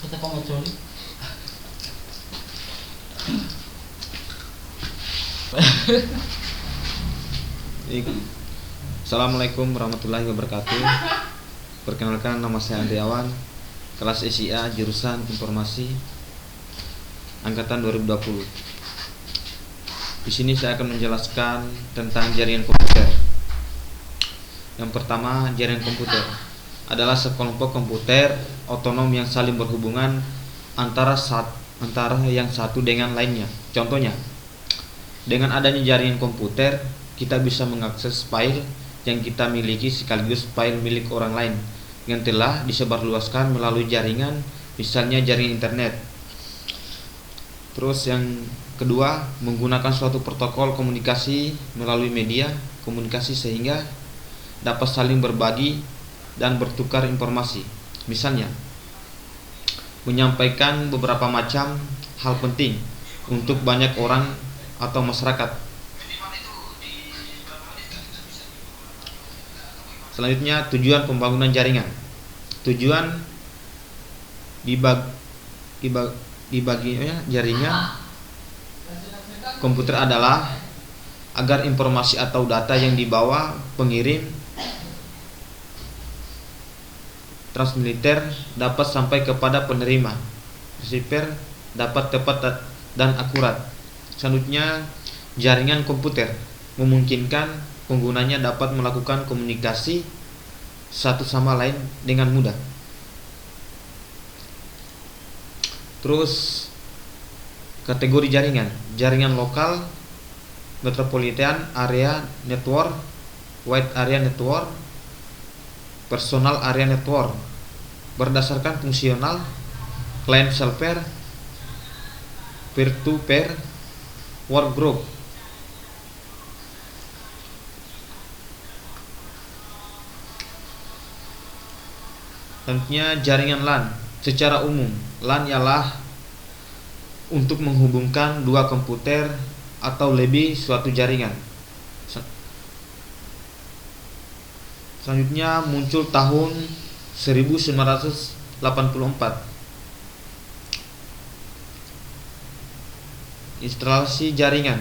Kita pengecoli. Assalamualaikum warahmatullahi wabarakatuh. Perkenalkan, nama saya Andriawan, kelas SIA jurusan Informasi angkatan 2020. Di sini saya akan menjelaskan tentang jaringan komputer. Yang pertama, jaringan komputer adalah sekelompok komputer otonom yang saling berhubungan antara yang satu dengan lainnya. Contohnya, dengan adanya jaringan komputer, kita bisa mengakses file yang kita miliki sekaligus file milik orang lain yang telah disebarluaskan melalui jaringan, misalnya jaringan internet. Terus yang kedua, menggunakan suatu protokol komunikasi melalui media komunikasi sehingga dapat saling berbagi dan bertukar informasi. Misalnya, menyampaikan beberapa macam hal penting untuk banyak orang atau masyarakat. Selanjutnya, tujuan pembangunan jaringan. Tujuan dibaginya jaringan komputer adalah agar informasi atau data yang dibawa pengirim transmitter dapat sampai kepada penerima receiver dapat tepat dan akurat. Selanjutnya, jaringan komputer memungkinkan penggunanya dapat melakukan komunikasi satu sama lain dengan mudah. Terus, kategori jaringan: jaringan lokal, metropolitan area network, wide area network, personal area network. Berdasarkan fungsional, client server, peer-to-peer, workgroup. Tentunya jaringan LAN. Secara umum, LAN ialah untuk menghubungkan dua komputer atau lebih suatu jaringan. Selanjutnya muncul tahun 1984. Instalasi jaringan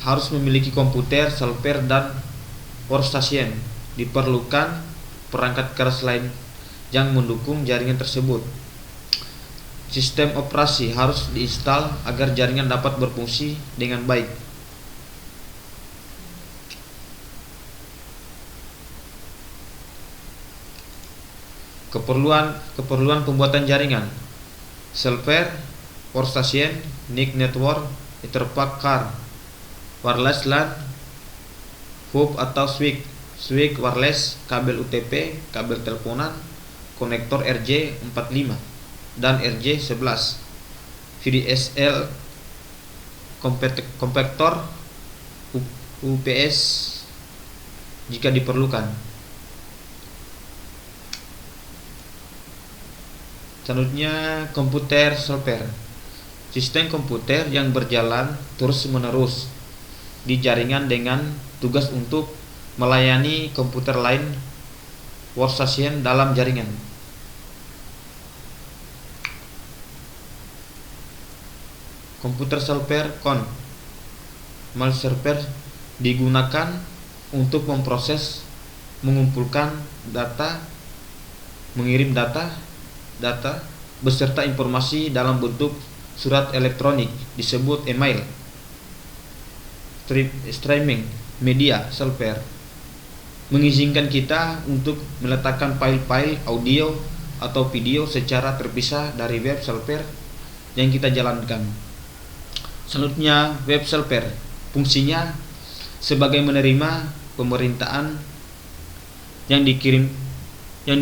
harus memiliki komputer, server, dan workstation. Diperlukan perangkat keras lain yang mendukung jaringan tersebut. Sistem operasi harus diinstal agar jaringan dapat berfungsi dengan baik. Keperluan pembuatan jaringan: server, workstation, NIC network, etherpad card, wireless LAN, hub atau switch wireless, kabel UTP, kabel teleponan, konektor RJ45 dan RJ11, VDSL, kompaktor, UPS jika diperlukan. Selanjutnya, komputer server. Sistem komputer yang berjalan terus-menerus di jaringan dengan tugas untuk melayani komputer lain workstation dalam jaringan. Komputer server mal server digunakan untuk memproses, mengumpulkan data, mengirim data beserta informasi dalam bentuk surat elektronik disebut email. Streaming media server mengizinkan kita untuk meletakkan file-file audio atau video secara terpisah dari web server yang kita jalankan. Selanjutnya, web server fungsinya sebagai menerima pemerintahan yang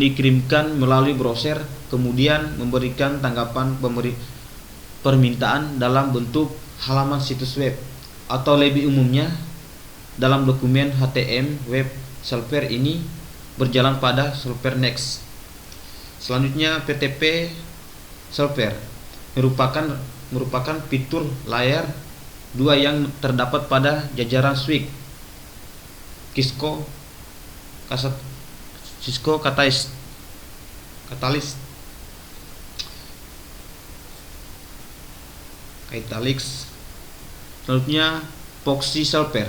dikirimkan melalui browser, kemudian memberikan tanggapan permintaan dalam bentuk halaman situs web, atau lebih umumnya dalam dokumen HTML. Web server ini berjalan pada server NEXT. Selanjutnya, FTP server merupakan fitur layer 2 yang terdapat pada jajaran switch Cisco Catalyst. Italics. Selanjutnya proxy server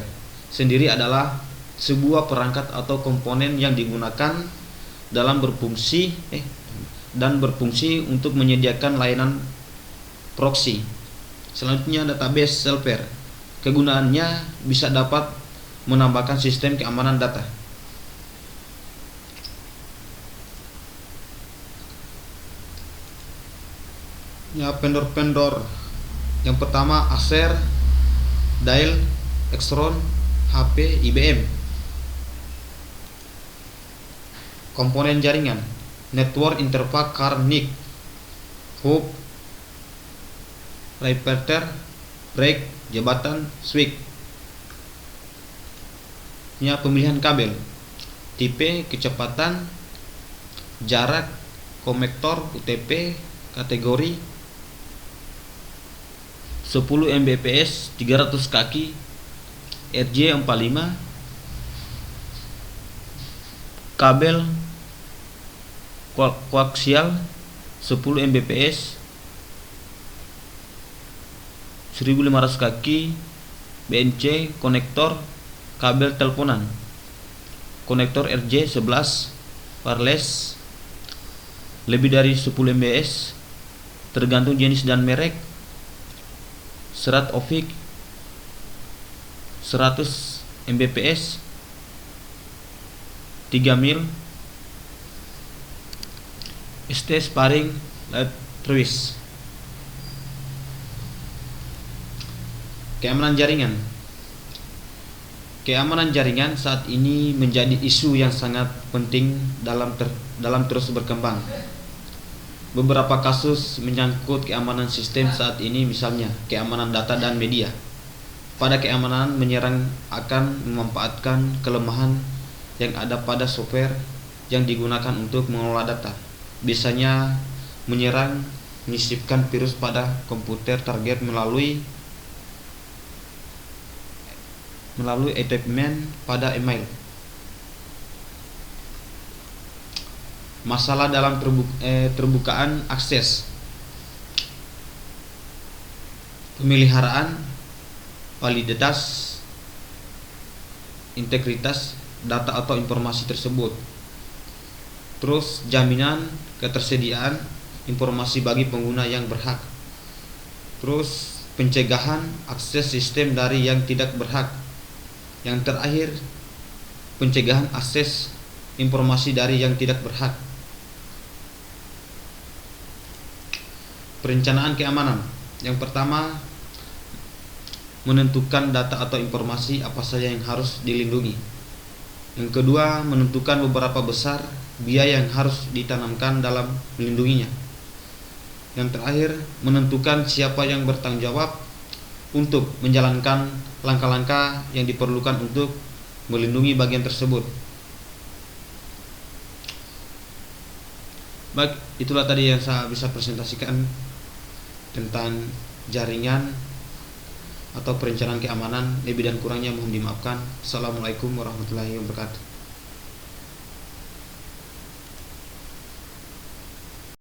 sendiri adalah sebuah perangkat atau komponen yang digunakan dalam berfungsi untuk menyediakan layanan proxy. Selanjutnya database server. Kegunaannya bisa dapat menambahkan sistem keamanan data. Ya, vendor-vendor. Yang pertama Acer, Dell, Extron, HP, IBM. Komponen jaringan: network interface card NIC, hub, repeater, rack, jabatan, switch. Ya, pemilihan kabel: tipe, kecepatan, jarak, konektor, UTP, kategori 10 Mbps 300 kaki RJ45, kabel koaksial 10 Mbps 1500 kaki BNC, konektor kabel teleponan, konektor RJ11 wireless lebih dari 10 Mbps tergantung jenis dan merek, serat optik 100 Mbps 3 mil, ST sparing light trace. Keamanan jaringan. Keamanan jaringan saat ini menjadi isu yang sangat penting dalam terus berkembang. Beberapa kasus menyangkut keamanan sistem saat ini, misalnya keamanan data dan media. Pada keamanan menyerang akan memanfaatkan kelemahan yang ada pada software yang digunakan untuk mengelola data. Biasanya menyerang menyisipkan virus pada komputer target melalui attachment pada email. Masalah dalam terbukaan akses, pemeliharaan, validitas, integritas data atau informasi tersebut. Terus jaminan ketersediaan informasi bagi pengguna yang berhak. Terus pencegahan akses sistem dari yang tidak berhak. Yang terakhir, pencegahan akses informasi dari yang tidak berhak. Perencanaan keamanan. Yang pertama, menentukan data atau informasi apa saja yang harus dilindungi. Yang kedua, menentukan beberapa besar biaya yang harus ditanamkan dalam melindunginya. Yang terakhir, menentukan siapa yang bertanggung jawab untuk menjalankan langkah-langkah yang diperlukan untuk melindungi bagian tersebut. Baik, itulah tadi yang saya bisa presentasikan tentang jaringan atau perencanaan keamanan. Lebih dan kurangnya mohon dimaafkan. Assalamualaikum warahmatullahi wabarakatuh.